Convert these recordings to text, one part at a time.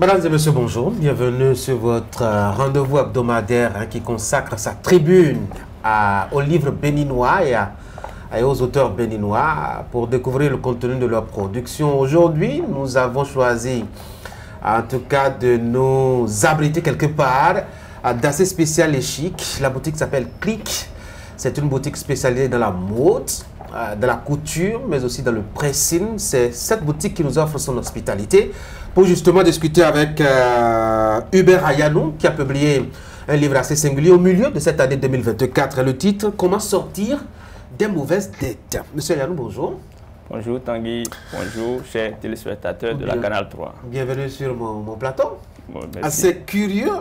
Mesdames et messieurs, bonjour. Bienvenue sur votre rendez-vous hebdomadaire qui consacre sa tribune aux livres béninois et aux auteurs béninois pour découvrir le contenu de leur production. Aujourd'hui, nous avons choisi, en tout cas, de nous abriter quelque part d'assez spécial et chic. La boutique s'appelle Click. C'est une boutique spécialisée dans la mode, dans la couture, mais aussi dans le pressing. C'est cette boutique qui nous offre son hospitalité pour justement discuter avec Hubert Ayanou, qui a publié un livre assez singulier au milieu de cette année 2024. Le titre « Comment sortir des mauvaises dettes ». Monsieur Ayanou, bonjour. Bonjour Tanguy, bonjour chers téléspectateurs de la Canal 3. Bienvenue sur mon plateau. Bon, assez curieux,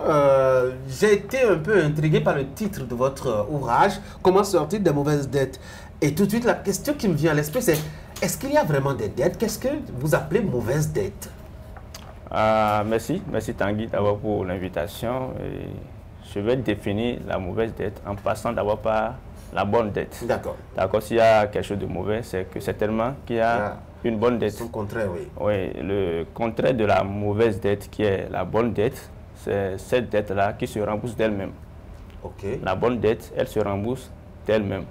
j'ai été un peu intrigué par le titre de votre ouvrage « Comment sortir des mauvaises dettes ». Et tout de suite, la question qui me vient à l'esprit, c'est est-ce qu'il y a vraiment des dettes? Qu'est-ce que vous appelez mauvaises dettes? Merci Tanguy d'abord pour l'invitation. Je vais définir la mauvaise dette en passant d'abord par la bonne dette. D'accord. D'accord, s'il y a quelque chose de mauvais, c'est que certainement qu'il y a une bonne dette. C'est le contraire, oui. Oui, le contraire de la mauvaise dette qui est la bonne dette, c'est cette dette-là qui se rembourse d'elle-même. Ok. La bonne dette, elle se rembourse d'elle-même.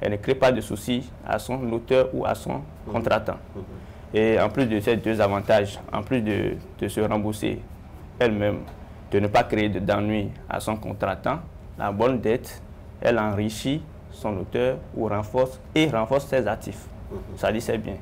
Elle ne crée pas de soucis à son auteur ou à son contractant. Et en plus de ces deux avantages, en plus de se rembourser elle-même, de ne pas créer d'ennui à son contractant, la bonne dette, elle enrichit son auteur ou renforce ses actifs. Ça dit c'est bien.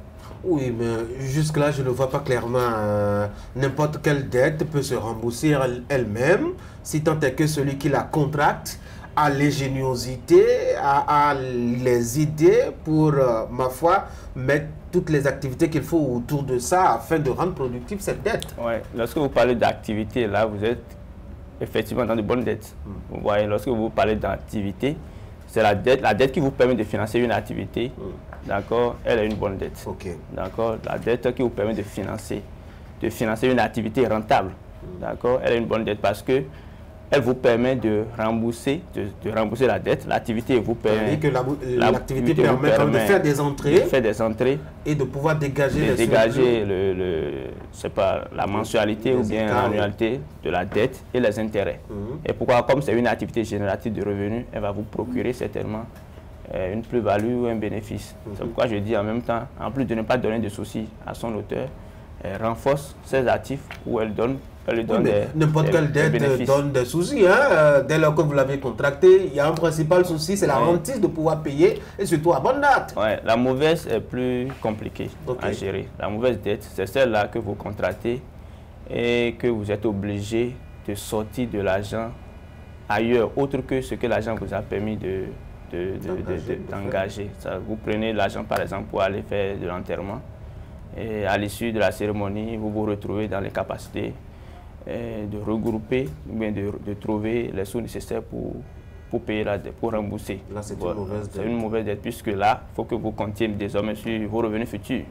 Oui, mais jusque-là, je ne vois pas clairement. N'importe quelle dette peut se rembourser elle-même, si tant est que celui qui la contracte a l'ingéniosité, a les idées pour, ma foi, mettre toutes les activités qu'il faut autour de ça afin de rendre productive cette dette. Oui, lorsque vous parlez d'activité, là, vous êtes effectivement dans de bonnes dettes. Vous voyez, lorsque vous parlez d'activité, c'est la dette qui vous permet de financer une activité. D'accord, elle est une bonne dette. Okay. D'accord, la dette qui vous permet de financer une activité rentable. D'accord, elle est une bonne dette parce que elle vous permet de rembourser la dette. L'activité vous permet. L'activité permet de faire des entrées. De faire des entrées. Et de pouvoir dégager la mensualité ou bien l'annualité de la dette et les intérêts. Et pourquoi? Comme c'est une activité génératrice de revenus, elle va vous procurer certainement une plus-value ou un bénéfice. C'est pourquoi je dis en même temps, en plus de ne pas donner de soucis à son auteur, elle renforce ses actifs ou elle donne n'importe quelle dette donne des soucis. Hein? Dès lors que vous l'avez contracté, il y a un principal souci, c'est la hantise de pouvoir payer et surtout à bonne date. Ouais, la mauvaise est plus compliquée à gérer. La mauvaise dette, c'est celle-là que vous contractez et que vous êtes obligé de sortir de l'argent ailleurs, autre que ce que l'argent vous a permis d'engager. Vous prenez l'argent par exemple pour aller faire de l'enterrement et à l'issue de la cérémonie, vous vous retrouvez dans les capacités de regrouper ou bien de trouver les sous nécessaires pour payer la dette, pour rembourser. Là, c'est une mauvaise dette. C'est une mauvaise dette puisque là, il faut que vous comptiez désormais sur vos revenus futurs,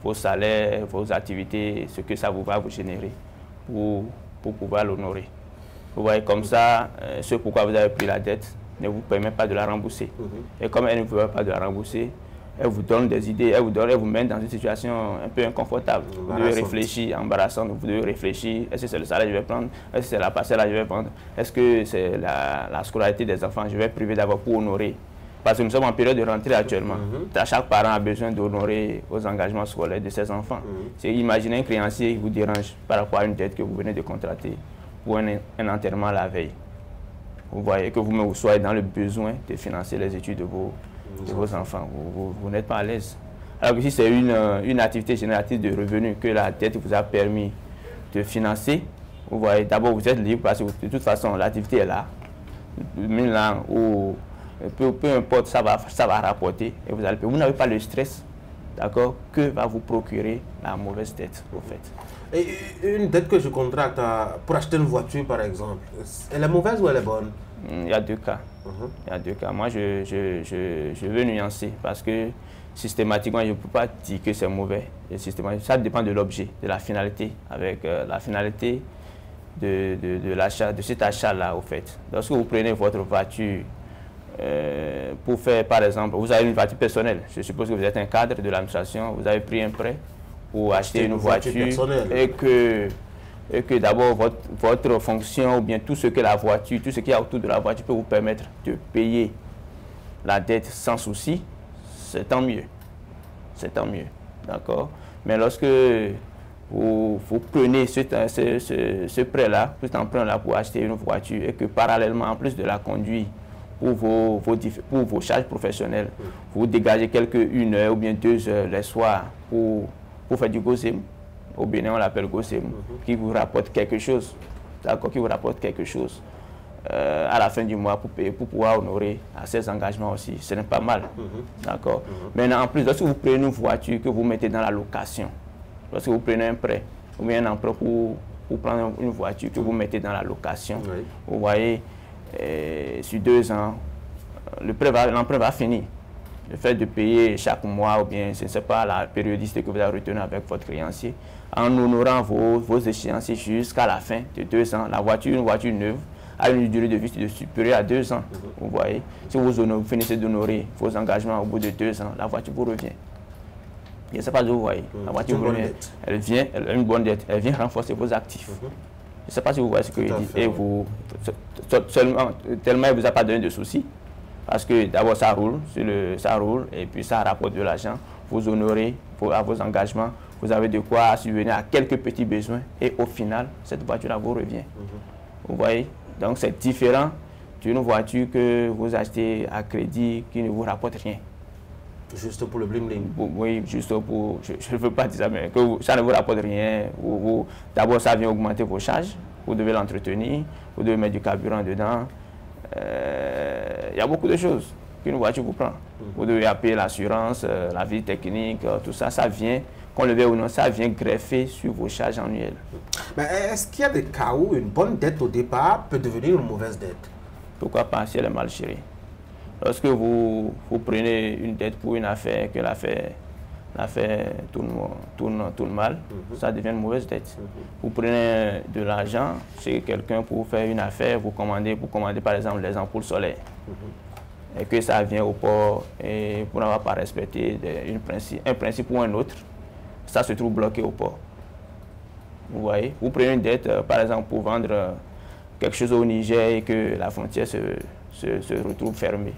vos salaires, vos activités, ce que ça va vous générer pour pouvoir l'honorer. Vous voyez, comme ça, ce pourquoi vous avez pris la dette ne vous permet pas de la rembourser. Et comme elle ne vous permet pas de la rembourser, elle vous donne des idées, elle vous met dans une situation un peu inconfortable. Vous devez réfléchir, embarrassante, vous devez réfléchir, est-ce que c'est le salaire que je vais prendre, est-ce que c'est la parcelle que je vais prendre, est-ce que c'est la scolarité des enfants, je vais priver d'abord pour honorer. Parce que nous sommes en période de rentrée actuellement. Chaque parent a besoin d'honorer aux engagements scolaires de ses enfants. Imaginez un créancier qui vous dérange par rapport à une dette que vous venez de contracter pour un enterrement la veille. Vous voyez que vous soyez dans le besoin de financer les études de vos enfants, vous n'êtes pas à l'aise. Alors que si c'est une activité génératrice de revenus que la dette vous a permis de financer, vous voyez, d'abord vous êtes libre parce que de toute façon l'activité est là. Maintenant, peu importe, ça va rapporter et vous allez payer. Vous n'avez pas le stress, d'accord, que va vous procurer la mauvaise dette, au fait. Et une dette que je contracte pour acheter une voiture, par exemple, elle est mauvaise ou elle est bonne? Il y a deux cas. Il y a deux cas. Moi, je veux nuancer parce que systématiquement, je ne peux pas dire que c'est mauvais. Ça dépend de l'objet, de la finalité. Avec la finalité de cet achat-là, au fait. Lorsque vous prenez votre voiture pour faire, par exemple, vous avez une voiture personnelle. Je suppose que vous êtes un cadre de l'administration, vous avez pris un prêt pour acheter une voiture et que et que d'abord votre fonction ou bien tout ce que la voiture, tout ce qu'il y a autour de la voiture peut vous permettre de payer la dette sans souci, c'est tant mieux. C'est tant mieux. D'accord? Mais lorsque vous prenez ce prêt-là, cet emprunt-là pour acheter une voiture et que parallèlement, en plus de la conduite, pour vos charges professionnelles, vous dégagez une heure ou bien 2 heures le soir pour faire du GOSEM. Au Bénin, on l'appelle GOSEM, qui vous rapporte quelque chose. D'accord, qui vous rapporte quelque chose à la fin du mois pour pouvoir honorer à ces engagements aussi. Ce n'est pas mal. D'accord. Maintenant, en plus, lorsque vous prenez une voiture que vous mettez dans la location, lorsque vous prenez un prêt ou bien un emprunt pour prendre une voiture que vous mettez dans la location, vous voyez, sur 2 ans, l'emprunt va finir. Le fait de payer chaque mois ou bien, ce n'est pas la périodicité que vous avez retenue avec votre créancier, en honorant vos échéanciers jusqu'à la fin de 2 ans. Une voiture neuve a une durée de vie supérieure à 2 ans. Vous voyez, si vous finissez d'honorer vos engagements au bout de 2 ans, la voiture vous revient. Je ne sais pas si vous voyez. La voiture vous revient. Elle a une bonne dette. Elle vient renforcer vos actifs. Je ne sais pas si vous voyez ce que je dis. Et tellement elle ne vous a pas donné de soucis. Parce que d'abord, ça roule, et puis ça rapporte de l'argent. Vous honorez à vos engagements. Vous avez de quoi subvenir à quelques petits besoins. Et au final, cette voiture-là vous revient. Vous voyez? Donc, c'est différent d'une voiture que vous achetez à crédit qui ne vous rapporte rien. Juste pour le bling-bling. Oui, juste pour... Je ne veux pas dire ça, mais que ça ne vous rapporte rien. D'abord, ça vient augmenter vos charges. Vous devez l'entretenir. Vous devez mettre du carburant dedans. Il y a beaucoup de choses qu'une voiture vous prend. Vous devez payer l'assurance, la vie technique, tout ça. Ça vient, qu'on le veuille ou non, ça vient greffer sur vos charges annuelles. Mais est-ce qu'il y a des cas où une bonne dette au départ peut devenir une mauvaise dette? Pourquoi pas si elle est mal gérée? Lorsque vous prenez une dette pour une affaire, que l'affaire tourne mal, ça devient une mauvaise dette. Vous prenez de l'argent chez quelqu'un pour faire une affaire, vous commandez par exemple les ampoules solaires. Et que ça vient au port et pour n'avoir pas respecté un principe ou un autre, ça se trouve bloqué au port. Vous voyez? Vous prenez une dette, par exemple, pour vendre quelque chose au Niger et que la frontière se retrouve fermée.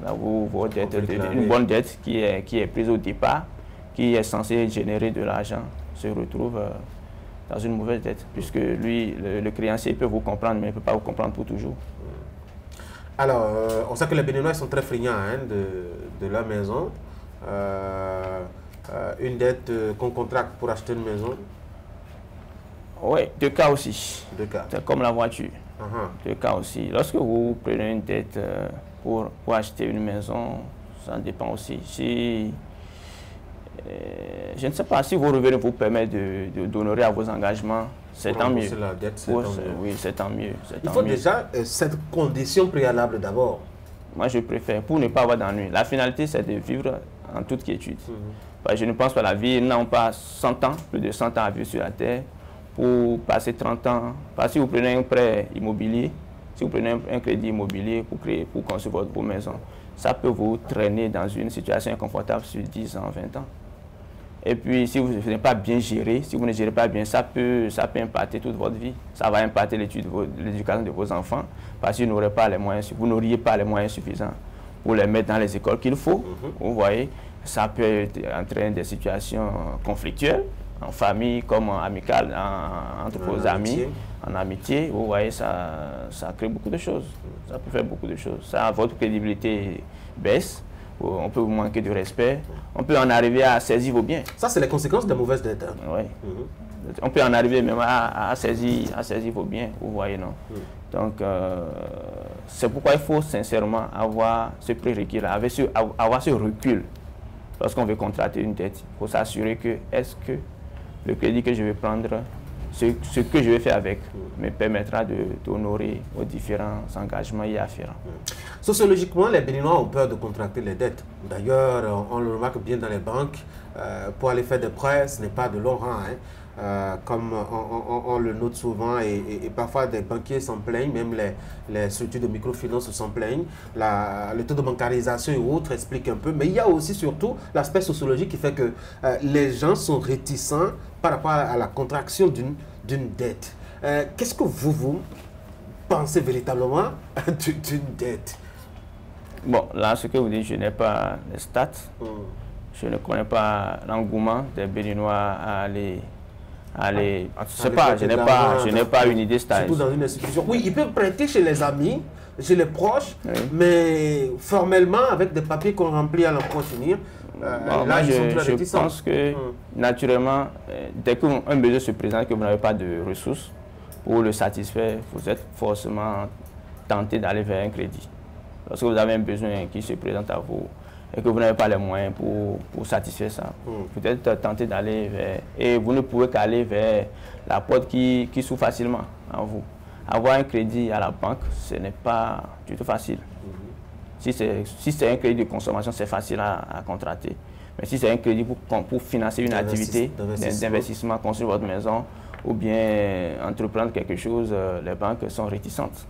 Là, votre dette, une bonne dette qui est prise au départ, qui est censée générer de l'argent, se retrouve dans une mauvaise dette, puisque lui, le créancier peut vous comprendre, mais il ne peut pas vous comprendre pour toujours. Alors, on sait que les Béninois sont très friands de leur maison. Une dette qu'on contracte pour acheter une maison. Oui, 2 cas aussi. 2 cas. C'est comme la voiture. 2 cas aussi. Lorsque vous prenez une dette pour acheter une maison, ça dépend aussi. Si, je ne sais pas si vos revenus vous permettent d'honorer à vos engagements, c'est tant mieux. La dette, oui, c'est tant mieux. Il faut déjà cette condition préalable d'abord. Moi, je préfère, pour ne pas avoir d'ennui. La finalité, c'est de vivre en toute quiétude. Je ne pense pas la vie, non pas 100 ans, plus de 100 ans à vivre sur la terre, pour passer 30 ans. Parce que si vous prenez un prêt immobilier, si vous prenez un crédit immobilier pour construire vos maisons, ça peut vous traîner dans une situation inconfortable sur 10 ans, 20 ans. Et puis, si vous ne pas bien gérer, si vous ne gérez pas bien, ça peut impacter toute votre vie. Ça va impacter l'éducation de vos enfants, parce que vous n'auriez pas les moyens suffisants pour les mettre dans les écoles qu'il faut. Vous voyez, ça peut entraîner des situations conflictuelles, en famille comme amicale, entre vos amis, en amitié. Vous voyez, ça crée beaucoup de choses. Ça peut faire beaucoup de choses. Votre crédibilité baisse. On peut vous manquer de respect. On peut en arriver à saisir vos biens. Ça, c'est les conséquences de mauvaises dettes. Oui. On peut en arriver même à saisir vos biens, vous voyez, non? Donc, c'est pourquoi il faut sincèrement avoir ce prérequis-là, avoir ce recul. Lorsqu'on veut contracter une dette, il faut s'assurer que est-ce que le crédit que je vais prendre, ce que je vais faire avec, me permettra d'honorer aux différents engagements y afférents. Sociologiquement, les Béninois ont peur de contracter les dettes. D'ailleurs, on le remarque bien dans les banques, pour aller faire des prêts, ce n'est pas de long rang, comme on le note souvent, et parfois des banquiers s'en plaignent, même les structures de microfinance s'en plaignent. Le taux de bancarisation et autres explique un peu, mais il y a aussi surtout l'aspect sociologique qui fait que les gens sont réticents par rapport à la contraction d'une dette. Qu'est-ce que vous pensez véritablement d'une dette? Bon, là, ce que vous dites, je n'ai pas les stats. Je ne connais pas l'engouement des Béninois à aller... je sais pas, je n'ai pas une idée stage. Surtout dans une institution. Oui, ils peuvent prêter chez les amis, chez les proches, mais formellement, avec des papiers qu'on remplit à l'en finir, bon, là, je pense que, naturellement, dès qu'un besoin se présente, que vous n'avez pas de ressources pour le satisfaire, vous êtes forcément tenté d'aller vers un crédit. Lorsque vous avez un besoin qui se présente à vous et que vous n'avez pas les moyens pour satisfaire ça, vous êtes tenté d'aller vers... Et vous ne pouvez qu'aller vers la porte qui s'ouvre facilement à vous. Avoir un crédit à la banque, ce n'est pas du tout facile. Si c'est un crédit de consommation, c'est facile à contracter. Mais si c'est un crédit pour financer une activité d'investissement, construire votre maison ou bien entreprendre quelque chose, les banques sont réticentes.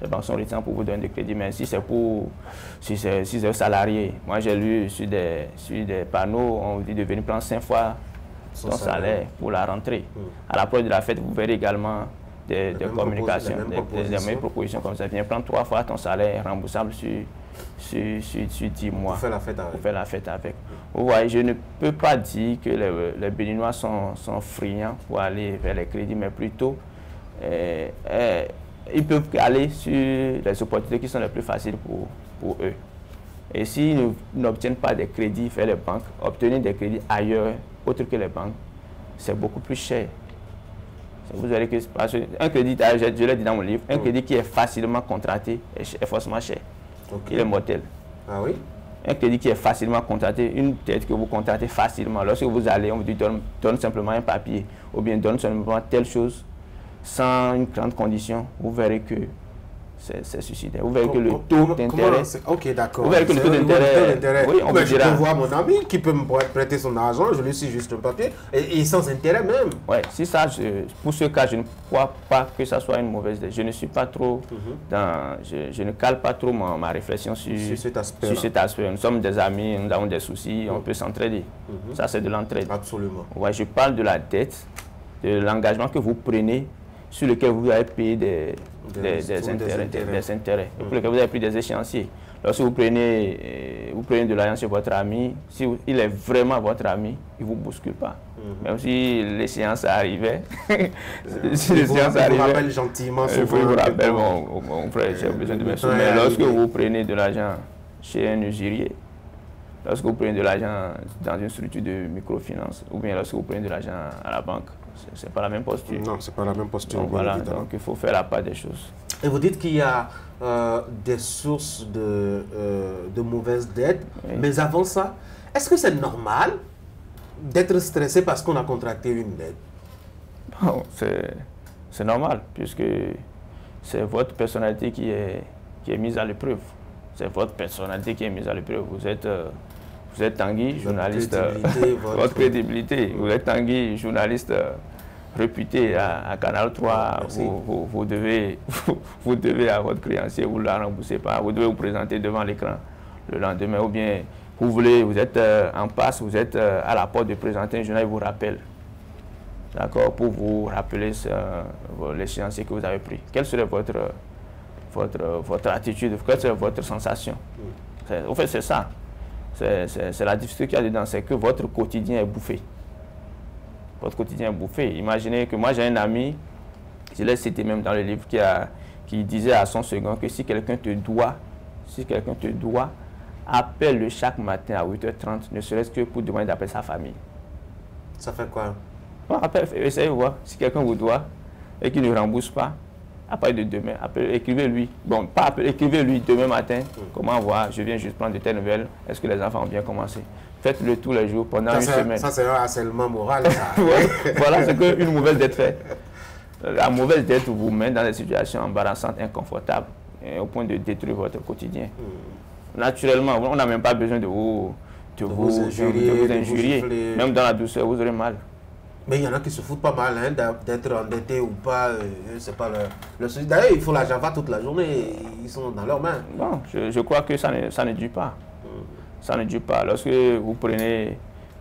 Les banques sont réticentes pour vous donner des crédits. Mais si c'est un salarié, moi j'ai lu sur des panneaux, on vous dit de venir prendre 5 fois son salaire pour la rentrée. À l'approche de la fête, vous verrez également des communications, des mêmes propositions comme ça. Viens prendre 3 fois ton salaire remboursable sur 10 mois pour faire la fête avec. Vous voyez, je ne peux pas dire que les Béninois sont friands pour aller vers les crédits, mais plutôt ils peuvent aller sur les opportunités qui sont les plus faciles pour eux. Et s'ils n'obtiennent pas des crédits vers les banques, obtenir des crédits ailleurs, autre que les banques, c'est beaucoup plus cher. Vous verrez que un crédit, je l'ai dit dans mon livre, un crédit qui est facilement contracté est forcément cher. Il est mortel. Ah oui? Un crédit qui est facilement contracté, une dette que vous contractez facilement. Lorsque vous allez, on vous dit donne simplement un papier ou bien donne simplement telle chose sans une grande condition, vous verrez que c'est suicidaire. Vous verrez que le taux d'intérêt... Ok, d'accord. Vous verrez que le taux d'intérêt... Oui, on je peux voir mon ami qui peut me prêter son argent, je lui suis juste un papier, et sans intérêt même. Oui, si ça, pour ce cas, je ne crois pas que ça soit une mauvaise idée. Je ne suis pas trop dans... Je ne cale pas trop ma réflexion sur cet aspect. Nous sommes des amis, nous avons des soucis, on peut s'entraider. Ça, c'est de l'entraide. Absolument. Ouais, je parle de la dette, de l'engagement que vous prenez sur lequel vous avez payé des intérêts, pour lequel vous avez pris des échéanciers. Lorsque vous prenez de l'argent chez votre ami, si il est vraiment votre ami, il ne vous bouscule pas. Même si l'échéance arrivait, il vous rappelle gentiment. Il vous rappelle, mon frère, j'ai besoin de mes sous. Mais lorsque vous prenez de l'argent chez un usurier, lorsque vous prenez de l'argent dans une structure de microfinance, ou bien lorsque vous prenez de l'argent à la banque, ce n'est pas la même posture. Non, ce n'est pas la même posture. Donc, voilà, donc il faut faire la part des choses. Et vous dites qu'il y a des sources de mauvaises dettes, mais avant ça, est-ce que c'est normal d'être stressé parce qu'on a contracté une dette? Bon, c'est normal, puisque c'est votre personnalité qui est mise à l'épreuve. C'est votre personnalité qui est mise à l'épreuve. Vous êtes Tanguy, journaliste, votre crédibilité. Vous êtes Tanguy, journaliste réputé à Canal 3. Vous devez à votre créancier, vous ne la remboursez pas. Vous devez vous présenter devant l'écran le lendemain. Ou bien vous êtes en passe, vous êtes à la porte de présenter un journal, il vous rappelle. D'accord, pour vous rappeler l'échéancier que vous avez pris. Quelle serait votre attitude, quelle serait votre sensation? En fait, c'est ça. C'est la difficulté qu'il y a dedans, c'est que votre quotidien est bouffé. Votre quotidien est bouffé. Imaginez que moi j'ai un ami, je l'ai cité même dans le livre, qui disait à son second que si quelqu'un te doit, appelle-le chaque matin à 8h30, ne serait-ce que pour demander d'appeler sa famille. Ça fait quoi? Bon, essayez de voir. Si quelqu'un vous doit et qu'il ne rembourse pas, à partir de demain, écrivez-lui. Bon, pas écrivez-lui demain matin. Comment voir? Je viens juste prendre de telles nouvelles. Est-ce que les enfants ont bien commencé? Faites-le tous les jours pendant une semaine. Ça, c'est un harcèlement moral. Voilà ce qu'une mauvaise dette fait. La mauvaise dette vous met dans des situations embarrassantes, inconfortables, au point de détruire votre quotidien. Naturellement, on n'a même pas besoin de vous injurier. Même dans la douceur, vous aurez mal. Mais il y en a qui se foutent pas mal d'être endettés ou pas. C'est pas le souci. D'ailleurs, ils font la java toute la journée. Ils sont dans leurs mains. Bon, je crois que ça ne dure pas. Ça ne dure pas. Lorsque vous prenez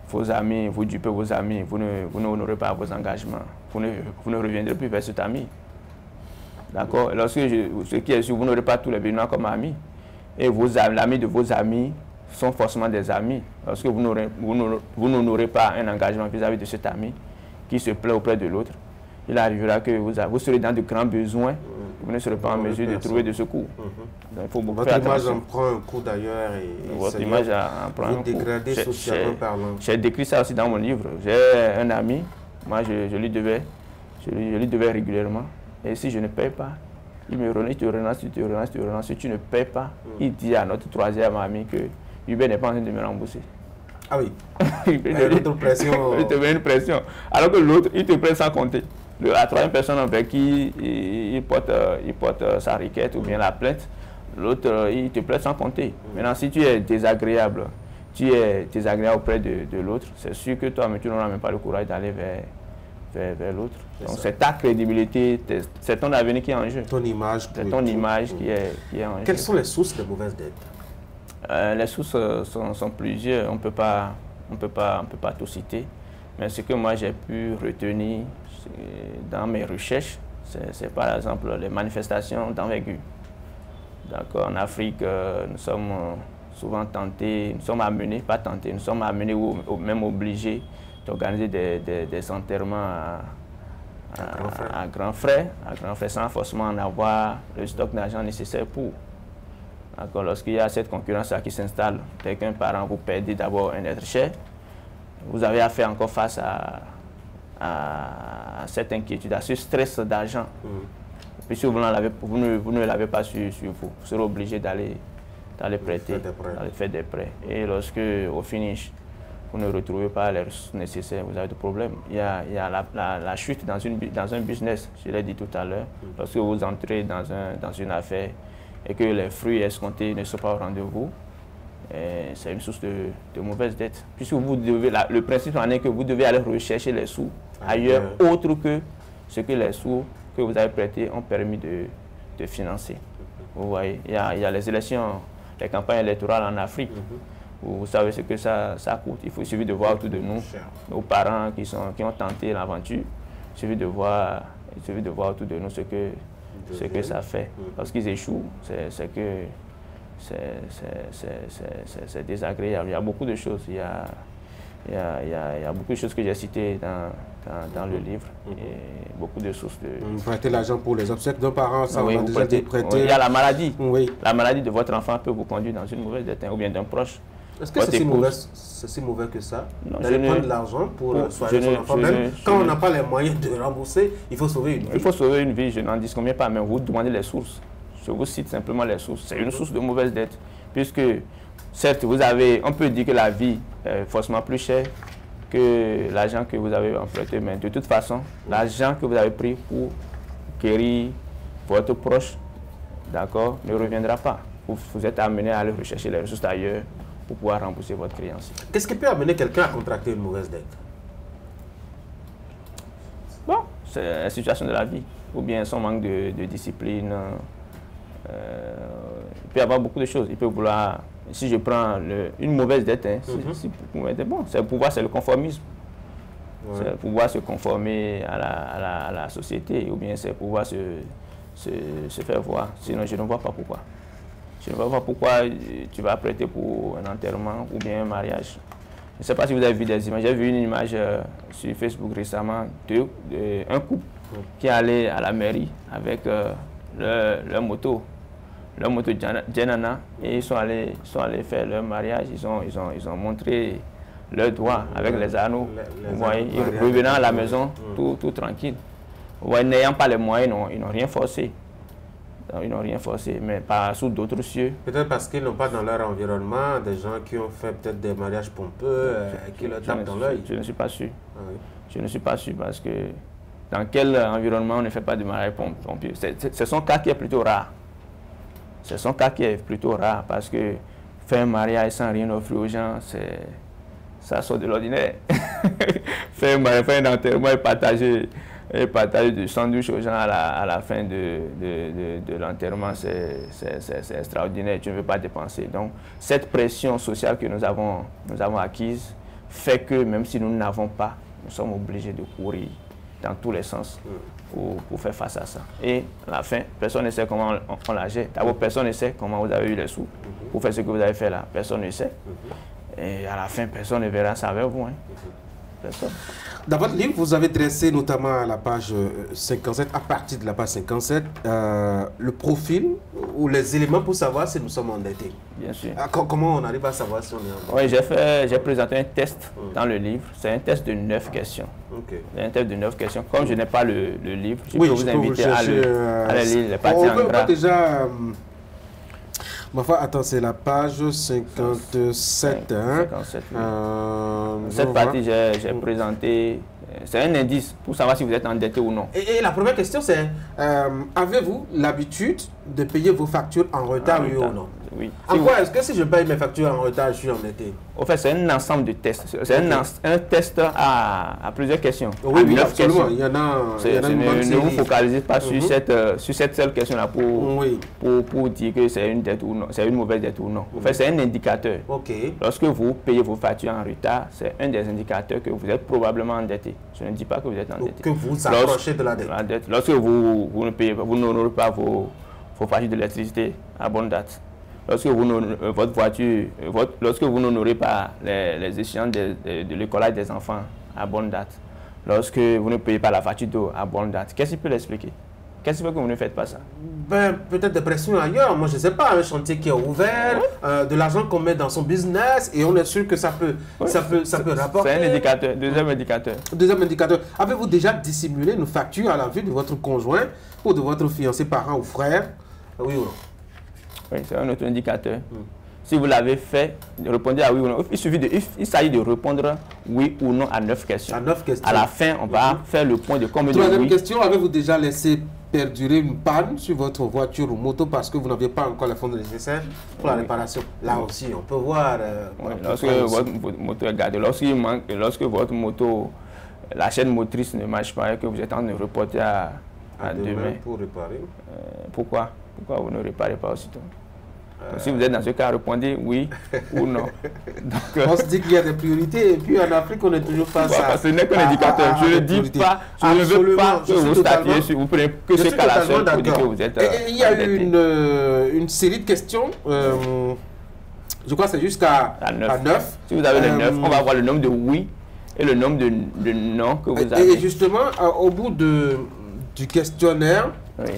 vos amis, vous dupez vos amis, vous n'honorez pas vos engagements. vous ne reviendrez plus vers cet ami. D'accord? Lorsque ce qui est sûr, vous n'aurez pas tous les Béninois comme amis. Et l'ami de vos amis sont forcément des amis. Lorsque vous n'aurez pas un engagement vis-à-vis de cet ami qui se plaît auprès de l'autre, il arrivera que vous serez dans de grands besoins, vous ne serez pas en mesure de trouver de secours. Donc, il faut beaucoup faire attention. Votre image en prend un coup d'ailleurs. Votre image en prend un coup. Dégradez socialement parlant. J'ai décrit ça aussi dans mon livre. J'ai un ami, moi je lui devais régulièrement. Et si je ne paye pas, il me relance, tu relance. Si tu ne payes pas, il dit à notre troisième ami que Hubert n'est pas en train de me rembourser. Ah oui. Il te pression. Il te met une pression. Alors que l'autre, il te prend sans compter. La troisième personne avec qui il porte sa requête ou bien la plainte, l'autre, il te plaît sans compter. Maintenant, si tu es désagréable, auprès de l'autre, c'est sûr que toi, tu n'auras même pas le courage d'aller vers l'autre. Donc c'est ta crédibilité, c'est ton avenir qui est en jeu. Ton image. C'est ton image qui est en jeu. Quelles sont les sources de mauvaises dettes? Les sources sont plusieurs, on ne peut pas tout citer. Mais ce que moi j'ai pu retenir dans mes recherches, c'est par exemple les manifestations d'envergure. D'accord, en Afrique, nous sommes souvent tentés, nous sommes amenés ou même obligés d'organiser des enterrements à grands frais sans forcément en avoir le stock d'argent nécessaire pour. Lorsqu'il y a cette concurrence qui s'installe, dès qu'un parent vous perdez d'abord un être cher, vous avez à faire encore face à cette inquiétude, à ce stress d'argent. Puisque vous ne l'avez pas sur vous, vous serez obligé d'aller prêter, d'aller faire des prêts. Et lorsque, au finish, vous ne retrouvez pas les ressources nécessaires, vous avez des problèmes. Il y a la chute dans un business, je l'ai dit tout à l'heure. Lorsque vous entrez dans une affaire et que les fruits escomptés ne sont pas au rendez-vous, c'est une source de mauvaise dette. Puisque le principe en est que vous devez aller rechercher les sous ailleurs, autre que ce que les sous que vous avez prêtés ont permis de financer. Vous voyez, il y a les élections, les campagnes électorales en Afrique. Vous savez ce que ça coûte. Il suffit de voir autour de nous, nos parents qui ont tenté l'aventure. Il suffit de voir autour de nous ce que ça fait. Lorsqu'ils échouent, c'est désagréable. Il y a beaucoup de choses. Il y a beaucoup de choses que j'ai citées dans le livre. Et beaucoup de sources de... Vous prêtez l'argent pour les obsèques d'un parent, ça oui, on a déjà été prêté. Il y a la maladie. Oui. La maladie de votre enfant peut vous conduire dans une mauvaise dette, ou bien d'un proche. Est-ce que c'est si mauvais que ça? D'aller prendre de l'argent pour soigner son enfant. Même quand on n'a pas les moyens de rembourser, il faut sauver une vie. Il faut sauver une vie, je n'en disconviens pas, mais vous demandez les sources. Je vous cite simplement les sources. C'est une source de mauvaise dette. Puisque, certes, on peut dire que la vie est forcément plus chère que l'argent que vous avez emprunté, mais de toute façon, l'argent que vous avez pris pour guérir votre proche, d'accord, ne reviendra pas. Vous êtes amené à aller rechercher les ressources ailleurs pour pouvoir rembourser votre créance. Qu'est-ce qui peut amener quelqu'un à contracter une mauvaise dette? Bon, c'est la situation de la vie, ou bien son manque de discipline. Il peut y avoir beaucoup de choses. Il peut vouloir, si je prends une mauvaise dette, c'est le conformisme. Ouais. C'est pouvoir se conformer à la société, ou bien c'est pouvoir se faire voir. Sinon, je ne vois pas pourquoi. Je ne vois pas pourquoi tu vas prêter pour un enterrement ou bien un mariage. Je ne sais pas si vous avez vu des images. J'ai vu une image sur Facebook récemment d'un couple qui allait à la mairie avec leur moto Djenana, et ils sont allés faire leur mariage. Ils ont montré leurs doigts avec les anneaux. Vous voyez, ils revenant à la maison tout tranquille. Vous voyez, n'ayant pas les moyens, ils n'ont rien forcé. Ils n'ont rien forcé, mais pas sous d'autres cieux. Peut-être parce qu'ils n'ont pas dans leur environnement des gens qui ont fait peut-être des mariages pompeux, qui leur tapent dans l'œil. Je ne suis pas sûr. Ah oui. Je ne suis pas sûr parce que dans quel environnement on ne fait pas de mariage pompeux? C'est son cas qui est plutôt rare. C'est son cas qui est plutôt rare parce que faire un mariage sans rien offrir aux gens, ça sort de l'ordinaire. Faire un enterrement et partager du sandwich aux gens à la fin de l'enterrement, c'est extraordinaire. Tu ne veux pas dépenser. Donc, cette pression sociale que nous avons acquise fait que même si nous n'avons pas, nous sommes obligés de courir dans tous les sens pour faire face à ça. Et à la fin, personne ne sait comment on la gère. D'abord, personne ne sait comment vous avez eu les sous pour faire ce que vous avez fait là. Personne ne sait. Et à la fin, personne ne verra ça avec vous. Hein. Personne. Dans votre livre, vous avez dressé notamment à la page 57, à partir de la page 57, le profil ou les éléments pour savoir si nous sommes endettés. Bien sûr. Comment on arrive à savoir si on est endetté? Oui, j'ai présenté un test dans le livre. C'est un test de 9 questions. Okay. Un test de 9 questions. Comme je n'ai pas le livre, je peux vous inviter à le lire, les parties en gras. On peut déjà... Ma foi, attends, c'est la page 57. Hein? 57, oui. Cette partie, j'ai présenté, c'est un indice pour savoir si vous êtes endetté ou non. Et la première question, c'est, avez-vous l'habitude de payer vos factures en retard, oui ou non? Oui. En quoi est-ce que si je paye mes factures en retard, je suis endetté? En fait, c'est un ensemble de tests. C'est un test à plusieurs questions. Oui, oui, absolument. Il y en a une bonne série. Ne vous focalisez pas sur cette seule question-là pour dire que c'est une dette ou non, c'est une mauvaise dette ou non. En fait, c'est un indicateur. Okay. Lorsque vous payez vos factures en retard, c'est un des indicateurs que vous êtes probablement endetté. Je ne dis pas que vous êtes endetté. Que vous approchez de la dette. Lorsque vous ne payez pas, vous n'honorez pas vos factures d'électricité à bonne date. Lorsque vous n'honorez pas les échéances de l'école des enfants à bonne date, lorsque vous ne payez pas la facture d'eau à bonne date, qu'est-ce qui peut l'expliquer? Qu'est-ce qui fait que vous ne faites pas ça? Ben, peut-être des pressions ailleurs. Moi, je ne sais pas, un chantier qui est ouvert, de l'argent qu'on met dans son business et on est sûr que ça peut rapporter. C'est un indicateur, deuxième indicateur. Deuxième indicateur. Avez-vous déjà dissimulé une facture à la vue de votre conjoint ou de votre fiancé, parent ou frère? Oui ou non? Oui, c'est un autre indicateur. Si vous l'avez fait, répondez à oui ou non. Il s'agit de répondre oui ou non à 9 questions. À 9 questions. À la fin, on va faire le point de combien de oui. Troisième question, avez-vous déjà laissé perdurer une panne sur votre voiture ou moto parce que vous n'aviez pas encore les fonds nécessaires pour la réparation? Là aussi, on peut voir... lorsque votre moto est gardée, lorsque votre moto, la chaîne motrice ne marche pas et que vous êtes en train de reporter à demain. Pour réparer. Pourquoi vous ne réparez pas aussitôt? Donc, si vous êtes dans ce cas, répondez oui ou non. Donc, on se dit qu'il y a des priorités et puis en Afrique, on n'est toujours pas ça. Ce n'est qu'un indicateur. Je ne dis pas, je ne veux pas que vous statuiez sur, vous prenez que ce cas-là seul pour dire que vous êtes il y a eu une série de questions, je crois que c'est jusqu'à 9. Si vous avez les 9, on va voir le nombre de oui et le nombre de non que vous avez. Et justement, au bout du questionnaire, oui.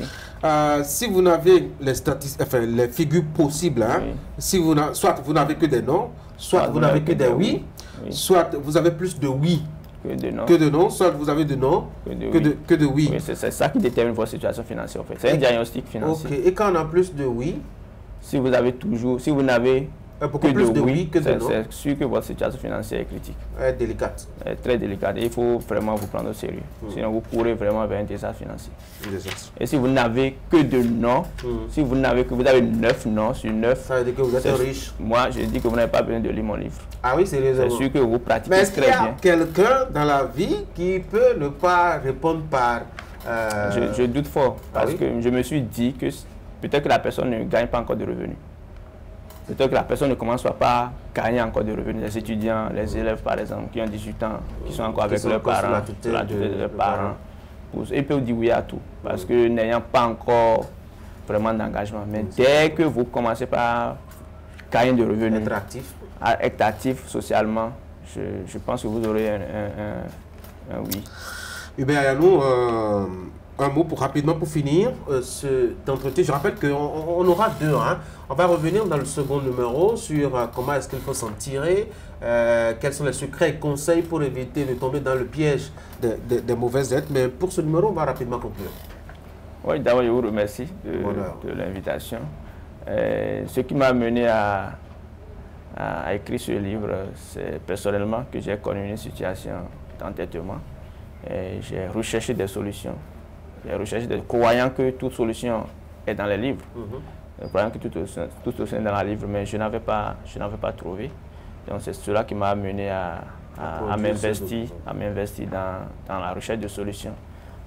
Si vous n'avez les figures possibles, hein, si soit vous n'avez que des non, soit vous n'avez que des oui, soit vous avez plus de oui que de non, soit vous avez de non que de oui. Oui, c'est ça qui détermine votre situation financière en fait. C'est un diagnostic financier. Okay. Et quand on a plus de oui, si vous n'avez beaucoup plus de oui que de non, c'est sûr que votre situation financière est critique. Elle est délicate. Elle est très délicate. Et il faut vraiment vous prendre au sérieux. Sinon, vous courez vraiment vers un désastre financier. Et si vous n'avez que de non, si vous avez 9 non sur 9, ça veut dire que vous êtes riche. Moi, je dis que vous n'avez pas besoin de lire mon livre. Ah oui, c'est c'est sûr que vous pratiquez très bien. Mais est-ce qu'il y a quelqu'un dans la vie qui peut ne pas répondre par... Je doute fort. Parce que je me suis dit que peut-être que la personne ne gagne pas encore de revenus. Peut-être que la personne ne commence pas à gagner encore de revenus. Les étudiants, les élèves par exemple, qui ont 18 ans, qui sont encore avec leurs parents, la tutelle de leurs parents. Ils peuvent dire oui à tout, parce que n'ayant pas encore vraiment d'engagement. Mais dès que vous commencez par gagner de revenus, être actif socialement, je pense que vous aurez un oui. Hubert Ayanou, un mot rapidement pour finir cet entretien. Je rappelle qu'on aura 2. Hein. On va revenir dans le second numéro sur comment est-ce qu'il faut s'en tirer, quels sont les secrets et conseils pour éviter de tomber dans le piège des mauvaises dettes. Mais pour ce numéro, on va rapidement conclure. Oui, d'abord, je vous remercie de l'invitation. Ce qui m'a amené à écrire ce livre, c'est personnellement que j'ai connu une situation d'entêtement. J'ai recherché des solutions. J'ai recherché, croyant que toute solution est dans les livres. Croyant que toute solution est dans les livres, mais je n'avais pas trouvé. Donc c'est cela qui m'a amené à m'investir dans la recherche de solutions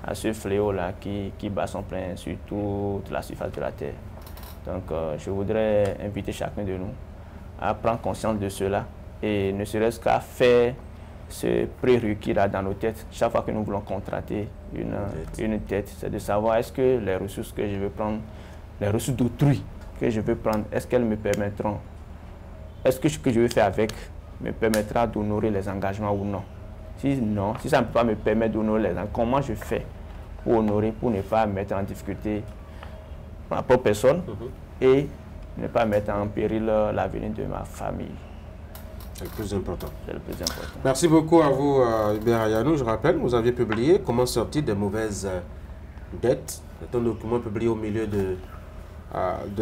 à ce fléau-là qui bat son plein sur toute la surface de la Terre. Donc je voudrais inviter chacun de nous à prendre conscience de cela et ne serait-ce qu'à faire ce prérequis là dans nos têtes. Chaque fois que nous voulons contracter une tête, c'est de savoir est-ce que les ressources que je veux prendre, les ressources d'autrui que je veux prendre, est-ce qu'elles me permettront, est-ce que ce que je veux faire avec me permettra d'honorer les engagements ou non. Si non, si ça ne peut pas me permettre d'honorer les engagements, comment je fais pour honorer, pour ne pas mettre en difficulté ma propre personne et ne pas mettre en péril l'avenir de ma famille. C'est le plus important. C'est le plus important. Merci beaucoup à vous, Hubert Ayanou. Je rappelle, vous aviez publié « Comment sortir des mauvaises dettes ». C'est un document publié au milieu de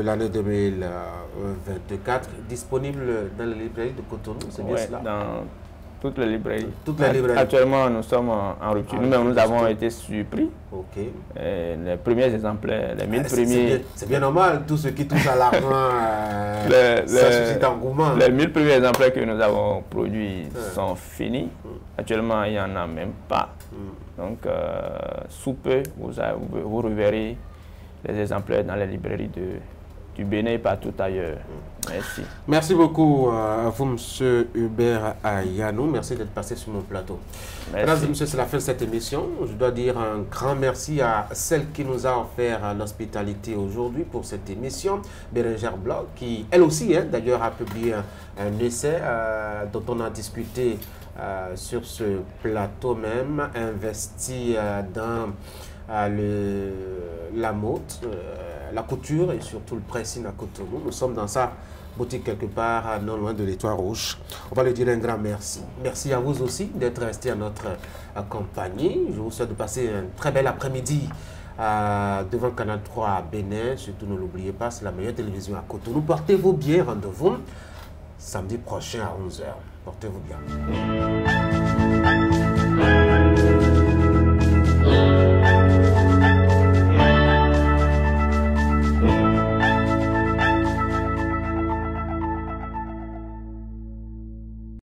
l'année 2024, disponible dans les librairies de Cotonou, c'est bien cela? Dans toutes les librairies. Toutes les librairies. Actuellement, nous sommes en rupture. Nous-mêmes, nous avons été surpris. Ok. Les premiers exemplaires, les 1000 premiers... C'est bien normal, tout ce qui touche à l'argent, ça suscite engouement. Les 1000 premiers exemplaires que nous avons produits sont finis. Actuellement, il n'y en a même pas. Donc, sous peu, vous reverrez les exemplaires dans les librairies du Bénin et partout ailleurs. Merci. Merci beaucoup à vous, M. Hubert Ayanou. Merci d'être passé sur mon plateau. Mesdames et messieurs, c'est la fin de cette émission. Je dois dire un grand merci à celle qui nous a offert l'hospitalité aujourd'hui pour cette émission, Bérengère Bloch, qui, elle aussi, d'ailleurs, a publié un essai dont on a discuté sur ce plateau même, investi dans la mode, la couture et surtout le pressing à Cotonou. Nous sommes dans sa boutique quelque part, non loin de l'Étoile Rouge. On va lui dire un grand merci. Merci à vous aussi d'être resté à notre compagnie. Je vous souhaite de passer un très bel après-midi devant Canal 3 à Bénin. Surtout, ne l'oubliez pas, c'est la meilleure télévision à Cotonou. Portez-vous bien, rendez-vous samedi prochain à 11 h. Portez-vous bien.